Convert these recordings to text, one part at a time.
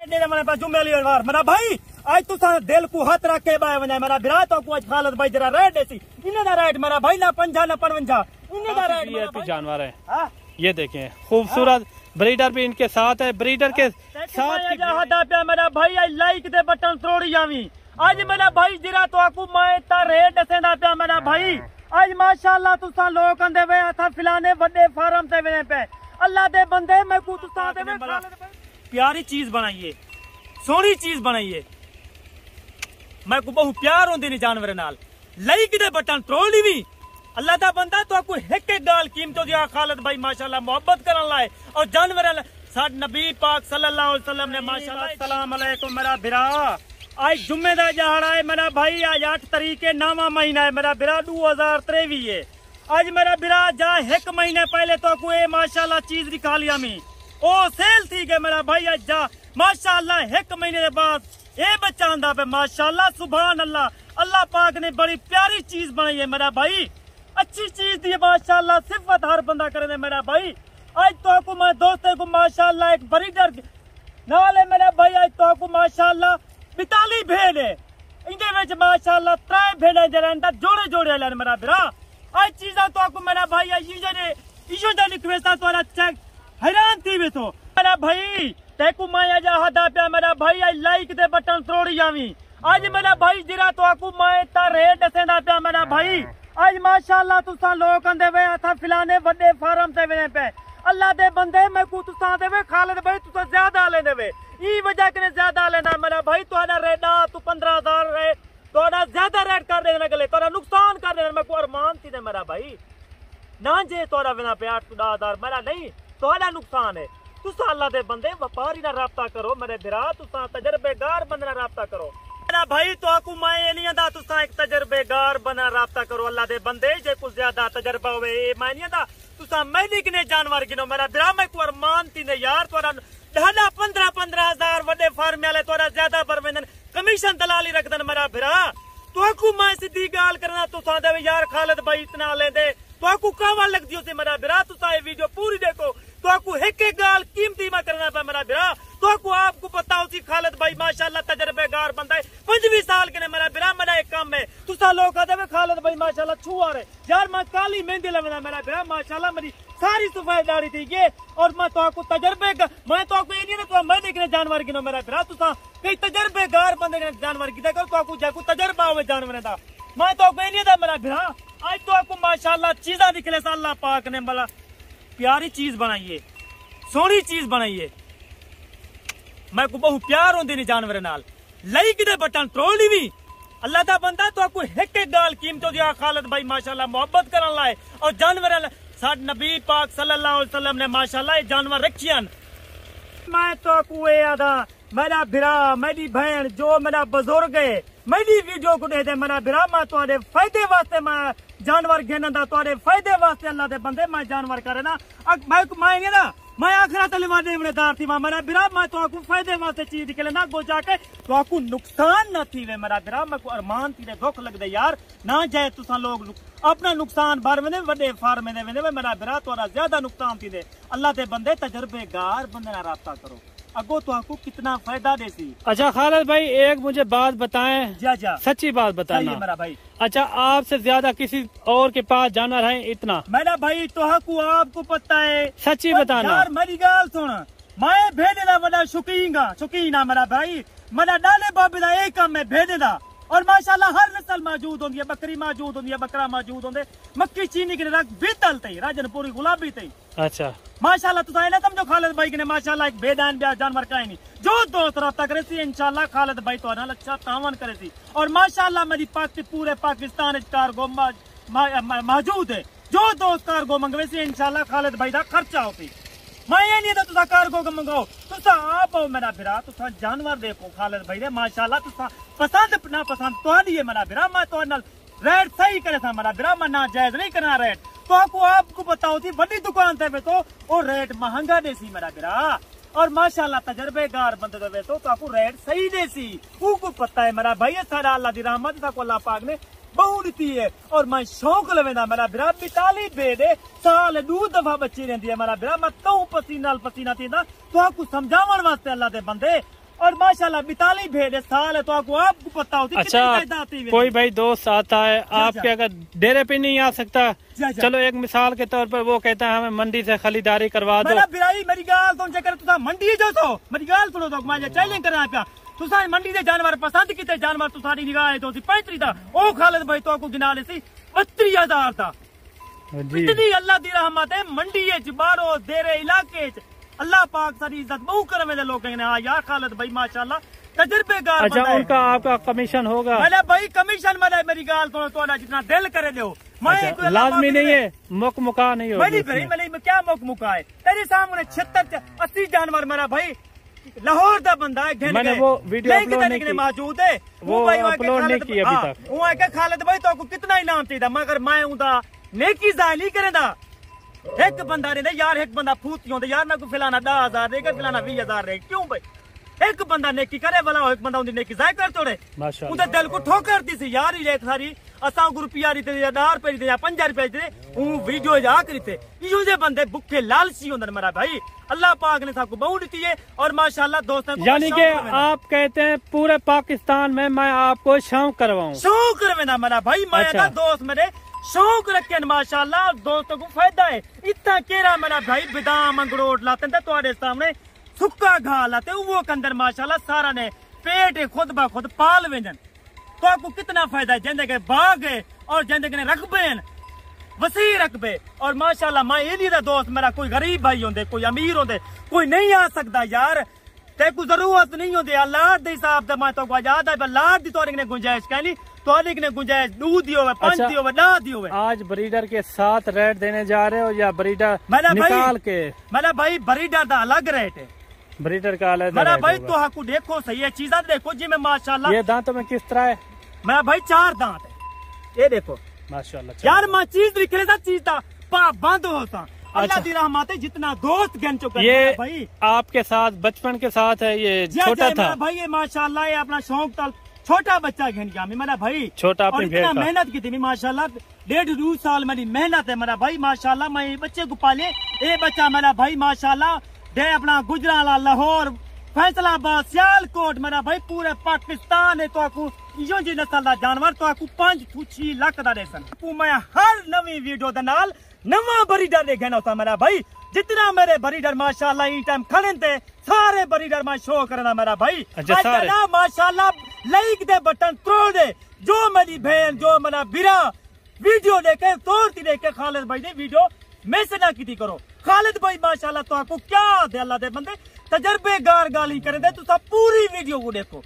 मेरे जुम्मे वार मेरा भाई आज तुसा दिल को हाथ रख के बाय वना मेरा बिरा तो को आज खालद भाई जरा रेड देसी इने दा रेड मेरा भाई ना 50 ना 55 इने दा रेड ये जानवर है। ये देखें खूबसूरत ब्रीडर भी इनके साथ है। ब्रीडर के साथ हटा पे मेरा भाई आज लाइक दे बटन तोड़ी जावी आज मेरा भाई जरा तो आकू मैं ता रेड दसेंदा पे मेरा भाई आज माशाअल्लाह तुसा लोग अंदे वे था फिलाने बड़े फार्म ते वे पे अल्लाह दे बंदे मैं को तुसा दे प्यारी चीज बनाइए सोहनी चीज बनाइए मैं को बहु प्यार होंदी नहीं जानवर नाल लाइक दे बटन तोड़ी भी अल्लाह दा बंदा तो आपको एक एक गाल कीमतों दिया खालिद भाई माशाल्लाह मोहब्बत करन लाए और जानवर साड नबी पाक सल्लल्लाहु अलैहि वसल्लम ने माशाल्लाह अस्सलाम वालेकुम मेरा बिरा आज जुम्मे दा जहाड़ा है मेरा भाई आज 8 तारीख है 9वां महीना है मेरा बिरा 2023 है आज मेरा बिरा जा एक महीने पहले तो आपको ये माशाल्लाह चीज दिखा लिया मी ओ सेल थी के मेरा भाई आज जा माशाल्लाह एक महीने के बाद ये बच्चा आंदा पे माशाल्लाह सुभान अल्लाह अल्लाह पाक ने बड़ी प्यारी चीज बनाई है मेरा भाई अच्छी चीज दी माशाल्लाह सिफत हर बंदा करे मेरा भाई आज तो आपको मैं दोस्तों को माशाल्लाह एक बड़ी डर नाल है मेरा भाई आज तो आपको माशाल्लाह 42 भेड़ है इंदे विच माशाल्लाह 3 भेड़ जरा जोड़े जोड़े ले मेरा बिरा आज चीजा तो आपको मेरा भाई आज इशो दा रिक्वेस्ट तोरा चेक हैरान थी वे तो मेरा भाई तेको मैं आज हदा पे मेरा भाई आज लाइक दे बटन तोड़ी जावी आज मेरा भाई जरा तो आपको मैं ता रेड दसेंदा पे मेरा भाई आज माशाअल्लाह तुसा लोग अंदे वे था फिलाने बड़े फार्म ते वे पे अल्लाह दे बंदे मैं को तुसा देवे खालिद भाई तुसा ज्यादा ले देवे ई वजह कने ज्यादा लेना मेरा भाई तोड़ा रेडा तू 15000 रे तोड़ा ज्यादा रेट कर देना गले तोड़ा नुकसान कर देना मैं को अरमान थी दे मेरा भाई ना जे तोड़ा बिना पे 8-10,000 मेरा नहीं तोड़ा नुकसान है तुसा अल्लाह दे बंदे व्यापारी ना राब्ता करो मेरे बिरा तुसा तजर्बेकार बंदे ना राब्ता करो मेरा भाई तो आकू मैं ये नहीं आंदा तुसा एक तजर्बेकार बना राब्ता करो अल्लाह दे बंदे जे कुछ ज्यादा तजर्बा होवे ए मैं नहीं आंदा तुसा मैंने किने जानवर गिनो मेरा बिरा मैं को अरमान थी ने यार तोरा ढाडा 15-15,000 वड्डे फार्म वाले तोरा ज्यादा परवेंदन कमीशन दलाली रखदन मेरा बिरा तो आकू मैं सीधी गाल करना तुसा दे यार खालिद भाई इतना लेंदे तो आकू कावा लग दियो से मेरा बिरा तुसा ये वीडियो पूरी देखो तो आकू एक एक गाल कीमती में करना पे मेरा बिरा तो आकू आपको पता हो सी खालिद भाई माशाल्लाह तजर्बेकार बंदा है 25 साल के ने मेरा बिरा मेरा एक काम है तुसा लोग कहते वे खालिद भाई माशाल्लाह छुआ रे यार मैं काली मेहंदी लगना मेरा बिरा माशाल्लाह मेरी सारी सफाई दाढ़ी थी ये और मैं तो आपको तजर्बे मैं तो आपको ये नहीं तो मैं देखने जानवर गिनो मेरा बिरा तुसा कई तजर्बेकार बंदे ने जानवर की देखो तो आपको जाकू तजर्बा हो जानवर दा मैं तो आपको ये नहीं था मेरा बिरा आज तो आपको माशाल्लाह चीजा निकले सा अल्लाह पाक ने बड़ा प्यारी चीज बनाइए सोहनी चीज बनाइए मैं को बहु प्यार होंदी नहीं जानवर नाल लाइक दे बटन तोड़ी भी अल्लाह दा बंदा तो आपको एक एक गाल कीमतों दिया खालिद भाई माशाल्लाह मोहब्बत करन लाए और जानवर साड नबी पाक सल्लल्लाहु अलैहि वसल्लम ने माशाल्लाह ये जानवर रखियन मैं तो कुए आदा मेरा बिरा मेरी बहन जो मेरा बुजुर्ग है मेरी वीडियो को दे दे मेरा बिरा मैं तुम्हारे फायदे वास्ते मैं जानवर घेना दा तुम्हारे फायदे वास्ते अल्लाह दे बंदे मैं जानवर करे ना मैं ना मैं आखिरा तलीमा देवनेदार थी मेरा बिरा मैं तो आपको फायदे वास्ते चीज निकले ना गो जाके तो आपको नुकसान न थी वे मेरा बिरा मैं को अरमान थी दुख लग दे यार ना जाए तुसा लोग अपना नुकसान बार में वड्डे फार्म में दे मेरा बिरा तोरा ज्यादा नुकसान थी दे अल्लाह दे बंदे तजर्बेकार बंदे ना राब्ता करो अगो तो आपको कितना फायदा देसी। अच्छा खालिद भाई एक मुझे बात बताएं जा सच्ची बात बताना मेरा भाई अच्छा आपसे ज्यादा किसी और के पास जाना रहे इतना मेरा भाई तो आपको पता है सच्ची बताना यार मेरी गाल सुन मैं भेजे दा बड़ा शौकीन मेरा भाई मेरा डाले बाबे दा एक काम है भेजे दा और माशाल्लाह हर नस्ल मौजूद होंदी है बकरी मौजूद होंदी है बकरा मौजूद होंदे मक्की चीनी के रख बीतल तई राजनपुरी गुलाबी तई अच्छा माशाल्लाह तुसा ना समझो खालिद भाई ने माशाल्लाह एक बेदान ब्याह जानवर काई नहीं जो दोस्त राब्ता करे सी इंशाल्लाह खालिद भाई तो नाल अच्छा तावन करे सी और माशाल्लाह मेरी पूरे पाकिस्तान विच कार्गो मौजूद है जो दोस्त कार्गो मंगवे सी इंशाल्लाह खालिद भाई दा खर्चा होती मैं ये नहीं तुसा कार्गो को मंगाओ तुसा आप हो मेरा बिरा तुसा जानवर देखो खालिद भाई ने माशाल्लाह तुसा पसंद ना पसंद तोड़ी है मेरा बिरा मैं तो नाल रेट सही करे सा मेरा बिरा मैं ना जायज नहीं करना रेट तो आपको बताओ थी बड़ी दुकान पे तो वो रेट महंगा देसी मेरा बिरा और माशाल्लाह तजर्बेकार बंदे दे तो आपको रेट सही देसी को पता है मेरा भाई सारा अल्लाह दी रहमत सा को अल्लाह पाक ने बहु दी है और मैं शौक लवेंदा मेरा बिरा 42 बेदे साल 2 दफा बच्ची रहती है मेरा बिरा मैं कहूं पसीना थी तो आपको समझावन वास्ते अल्लाह दे बंदे और माशाल्लाह 42 भेड़ है, साल है, तो आपको पता होती है अच्छा, कितनी तादाद आती है। कोई भाई दोस्त आता है आपके, अगर डेरे पे नहीं आ सकता, चलो एक मिसाल के तौर पर वो कहता है हमें मंडी से खरीदारी करवा दो, मेरी गाल तो चक्कर तुसा मंडी जो तो मेरी गाल सुनो तो मैं चैलेंज करना पिया तुसा मंडी दे जानवर पसंद किते जानवर तुसारी निगाह तो सी 35 था, ओ खालिद भाई तो को गिना ले सी 32,000 था। इतनी अल्लाह दी रहमत है मंडी च बारो देरे इलाके च, अल्लाह पाक सारी इज्जत बहु करवे दे लोग ने। हां यार खालिद भाई माशाल्लाह तजर्बेकार अच्छा बंदा है। उनका आपका कमीशन होगा? मैंने भाई कमीशन मैंने मेरी गाल तो जितना दिल करे दो अच्छा, लाजमी नहीं है, मुक मुका नहीं होगा? मैंने क्या मुक मुका है तेरे सामने 76-80 जानवर मेरा भाई लाहौर का बंदा है, मैंने वो वीडियो अपलोड नहीं की, मौजूद है वो अपलोड नहीं की अभी तक। वो है खालिद भाई तो कितना इनाम चाहिए, मगर मैं उनका नेकी जाहिर नहीं करेंदा। एक बंदा ने यार, एक बंदा फूती होंदे यार, मैं को फिलाना 10,000 देगा, फिलाना 20,000 देगा, क्यों भाई? एक बंदा नेकी करे वाला हो, एक बंदा उनकी नेकी जाहिर कर तोड़े, उनके दिल को ठोकर दी सी यार। ये सारी असा को रुपया दी 10 रुपए दी 5 रुपए दी वीडियो जा करी थे। ये बंदे भुखे लालची होंदे मेरा भाई, अल्लाह पाक ने सबको बहु दी है। और माशाल्लाह दोस्तों, यानी कि आप कहते हैं पूरे पाकिस्तान में मैं आपको शौक करवाऊं? शौक करवेना मेरा भाई, मैं दोस्त मेरे शौक रखे माशाल्लाह, दोस्तों को फायदा है। इतना केरा मेरा भाई बादाम अखरोट लाते तुम्हारे सामने, सुक्का घा लाते वो के अंदर माशाल्लाह सारा ने पेट खुद ब खुद पाल वेंजन, तो आपको कितना फायदा है। जिंदगी बाग है और जिंदगी रकबे वसी रकबे। और माशाल्लाह मैं ये दोस्त मेरा कोई गरीब भाई होंगे, कोई अमीर होंगे, कोई नहीं आ सकता यार, ते कोई जरूरत नहीं होती औलाद के हिसाब से। मैं तो आजाद है औलाद की तोरी ने गुंजाइश कहनी, तोरी ने गुंजाइश 2 दी होवे, 5 दी होवे, 10 दी होवे। आज ब्रीडर के साथ रेट देने जा रहे हो या ब्रीडर निकाल के? मेरा भाई ब्रीडर का अलग रेट है, ब्रीडर का अलग मेरा भाई। तो आपको देखो सही है चीज़ा देखो जी, मैं माशाल्लाह ये दांतों में किस तरह है? मेरा भाई 4 दांत है, ये देखो माशाल्लाह यार। मैं चीज लिखे था चीज था पा बंद होता। अल्लाह दी रहमत है, जितना दोस्त गिन चुका ये भाई आपके साथ बचपन के साथ है, ये छोटा था भाई, ये माशाल्लाह ये अपना शौक था, छोटा बच्चा घिन गया मेरा भाई, छोटा अपनी भेड़ का। मेहनत की थी माशाल्लाह, 1.5-2 साल मेरी मेहनत है मेरा भाई माशाल्लाह। मैं बच्चे को पाले, ये बच्चा मेरा भाई माशाल्लाह दे अपना गुजराला, लाहौर, फैसलाबाद, सियालकोट मेरा भाई पूरे पाकिस्तान है। तो आपको इो जी नस्ल का जानवर तो आपको 5-6 लाख का देसन। मैं हर नवी वीडियो के नाल नवा ब्रीडर देखना होता मेरा भाई, जितना मेरे ब्रीडर माशाल्लाह ई टाइम खड़े थे सारे ब्रीडर मैं शो करना मेरा भाई। अच्छा माशाल्लाह लाइक दे बटन तोड़ दे, जो मेरी बहन जो मेरा बिरा वीडियो देखे तोड़ती देखे खालिद भाई ने वीडियो मैसेज ना की करो। खालिद भाई माशाल्लाह तो आपको क्या दे, अल्लाह दे बंदे तजर्बेकार गाली करे दे, तो सब पूरी वीडियो को देखो।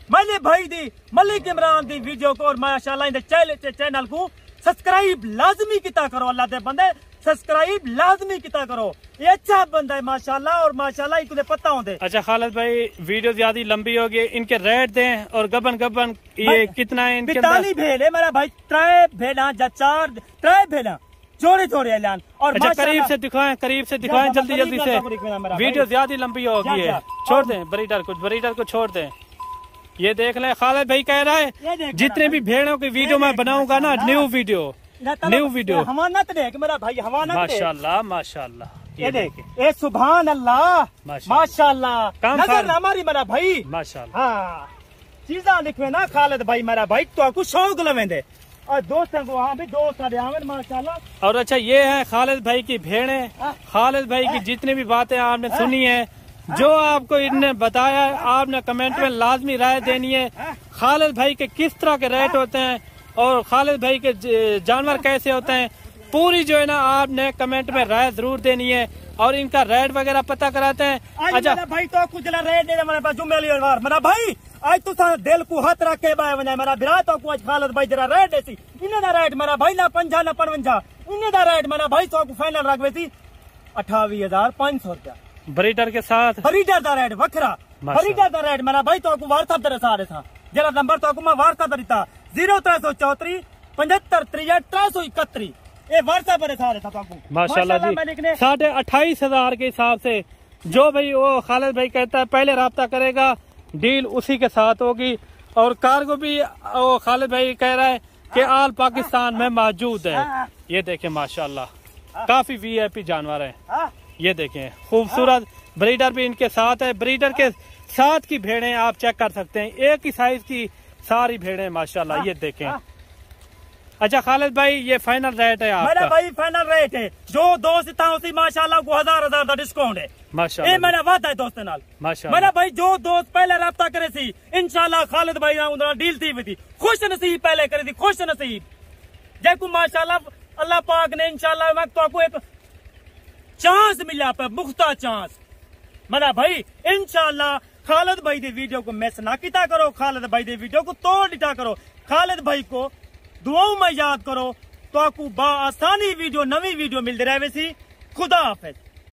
मैंने भाई दी मलिक इमरान दी वीडियो को और माशाल्लाह इन चैनल को सब्सक्राइब लाजमी किता करो, अल्लाह दे बंदे सब्सक्राइब लाजमी किता करो। ये अच्छा बंदा है माशाल्लाह, और माशाल्लाह इनको पता होंगे। अच्छा खालिद भाई वीडियो ज्यादा लंबी होगी, इनके रेट दें और गबन ये कितना है इनके? 42 भेड़ है मेरा भाई, 3 भेड़ा या 4 3 भेड़ा जोड़े जोड़े ऐलान। और अच्छा करीब से दिखाएं, करीब से दिखाएं जल्दी जल्दी से, वीडियो ज्यादा लंबी होगी है। छोड़ दें ब्रीडर को छोड़ दें। ये देख लें खालिद भाई कह रहा है जितने भी भेड़ों की वीडियो मैं बनाऊंगा ना, न्यू वीडियो हमानत देख मेरा भाई, हमानत माशाल्लाह माशाल्लाह। ये देख ए सुभान अल्लाह माशाल्लाह, नजर ना हमारी मेरा भाई माशाल्लाह। हाँ चीजा लिखवे ना खालिद भाई मेरा भाई, तो आपको शौक लवेंदे और दोस्तों को वहाँ भी दोस्त आवे माशाल्लाह। और अच्छा ये है खालिद भाई की भेड़ें, खालिद भाई की जितनी भी बातें आपने सुनी है, जो आपको इनने बताया है, आपने कमेंट में लाजमी राय देनी है। खालिद भाई के किस तरह के रेट होते हैं और खालिद भाई के जानवर कैसे होते हैं, पूरी जो है ना आपने कमेंट में राय जरूर देनी है और इनका रेट वगैरह पता कराते हैं। अच्छा भाई तो कुछ रेट दे मेरे पास जुम्मेवार मेरा भाई, आज तो दिल को हाथ रख के बाय वने मेरा बिरा तो आज खालिद भाई जरा रेट देसी इन्हें दा रेट मेरा भाई ना 50 ना 55 इन्हें दा रेट मेरा भाई तो फाइनल रख वेसी 28,500 रुपया ब्रीडर के साथ। ब्रीडर दा रेट वखरा, ब्रीडर दा रेट मेरा भाई तो व्हाट्सएप दे सारे था जरा नंबर तो मैं व्हाट्सएप दिता 0334 75 331 ये व्हाट्सएप पर सारे था तो माशाल्लाह जी। 28,500 के हिसाब से जो भाई वो खालिद भाई कहता है पहले राब्ता करेगा, डील उसी के साथ होगी। और कार्गो भी वो खालिद भाई कह रहा है कि आल पाकिस्तान में मौजूद है। ये देखें माशाल्लाह काफी VIP जानवर हैं। ये देखें खूबसूरत ब्रीडर भी इनके साथ है, ब्रीडर के साथ की भेड़ें आप चेक कर सकते हैं, एक ही साइज की सारी भेड़ें माशाल्लाह। ये देखें। अच्छा खालिद भाई, ये फाइनल रेट है मेरा आपका? भाई फाइनल रेट है जो दोस्त था उसी माशाल्लाह को 1000 का डिस्काउंट है माशाल्लाह। ये मैंने वादा है दोस्त नाल माशाल्लाह। मेरा भाई जो दोस्त पहले रब्ता करे सी इंशाल्लाह खालिद भाई ना डील थी हुई थी, खुश नसीब पहले करी थी, खुश नसीब जेको माशाल्लाह अल्लाह पाक ने इंशाल्लाह मैं तो एक चांस मिला पे मुख्ता चांस। मेरा भाई इंशाल्लाह खालिद भाई दी वीडियो को मिस ना किया करो, खालिद भाई दी वीडियो को तोड़ दिया करो, खालिद भाई को दुआओं में याद करो तो आपको बा आसानी वीडियो नवी वीडियो मिलती रहे। खुदा हाफिज।